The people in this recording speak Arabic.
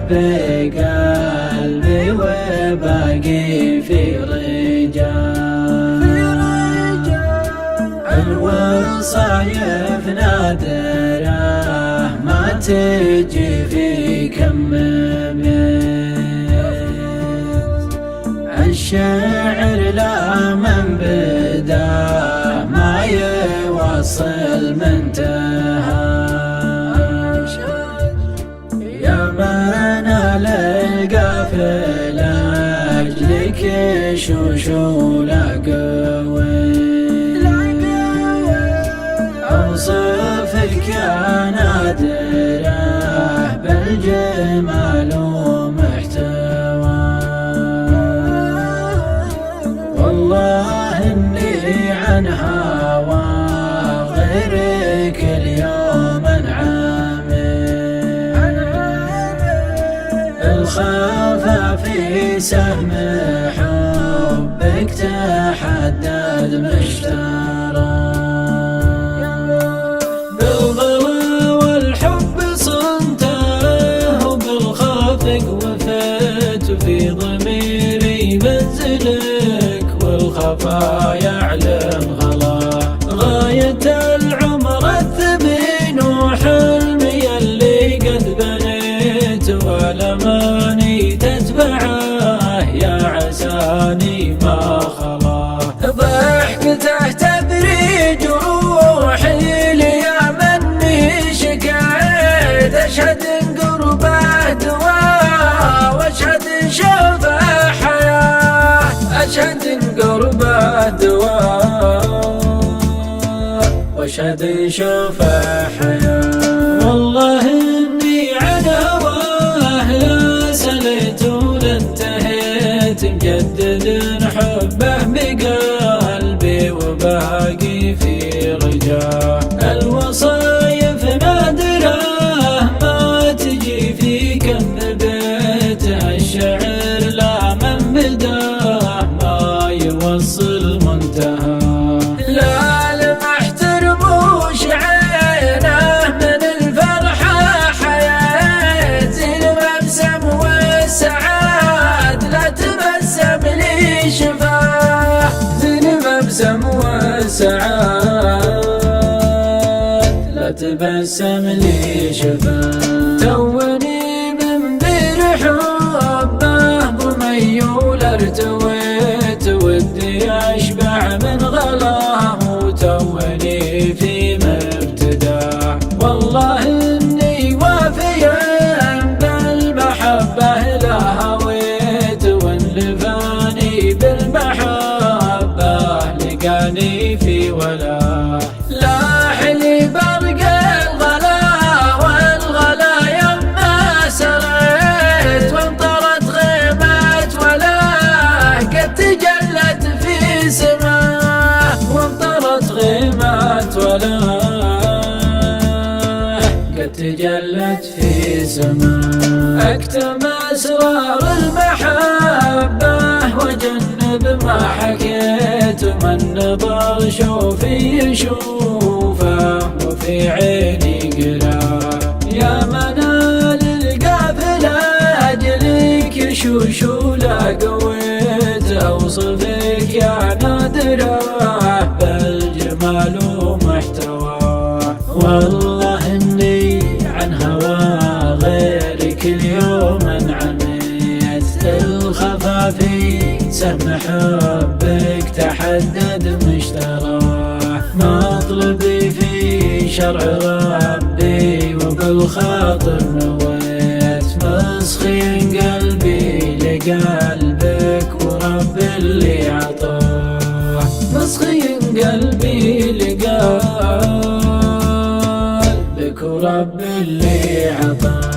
بقلبي وباقي في رجال. الوصايف نادرة ما تجي في كم بيت، الشعر لا من بدا ما يوصل منتهى. يا من للقافلة أجلك شوشو لا قوي، أوصفك يا نادرة بالجمال ومحتوى. والله إني عن هوى غيرك اليوم انعمي، الخفا في سهم حبك تحدد مشترى. بالغلا والحب صنته وبالخافق وفيت في ضميري منزلك، والخفا يعلم غلا غاية العمر الثمين وحلمي اللي قد بنيت، والأماني تتبعه يا عساني ما خلا. ضحكته تبري جروحي ليا مني شكايت، أشهد إن قربه دواء وأشهد إن شوفه حياة، أشهد إن قربه دواء وأشهد إن شوفه حياة. والله إني عن هواه لا سليت ولا انتهيت، مجدد حبه بقلبي وباقي في رجاه. الوصايف نادرة ما تجي في كم بيت، الشعر لا من بداه ما يوصل منتهى. لا لمحت رموش عينه من الفرحة حياة، المبسم والسعاد لا تبسم لي شفاه، المبسم والسعاد لا تبسم لي شفاه. توني من بير حبه بميول ارتويت، ودي اشبع من غلاه وتوني في مبتداه. والله اني وافيا بالمحبه لا هويت، وانلفاني بالمحبه لقاني في ولاه. لاح لي برق الغلا والغلا يما سريت، وانطرت غيمة ولاه قد تجلت في سماه، وانطرت غيمة ولاه قد تجلت في سماه. اكتم اسرار المحبة وجنب ما حكيت، ومن نظر شوفي يشوفه وفي عيني قراه. يا منال القافلة أجلك شوشو لا قويت، أوصفك يا نادرة بالجمال ومحتواه. والله إني عن هوى غيرك اليوم انعميت، الخفا في سهم حبك تحدد مشتراه. مطلبي في شرع ربي وبالخاطر نويت، مسخين قلبي لقلبك ورب اللي عطاه، مسخين قلبي لقلبك ورب اللي عطاه.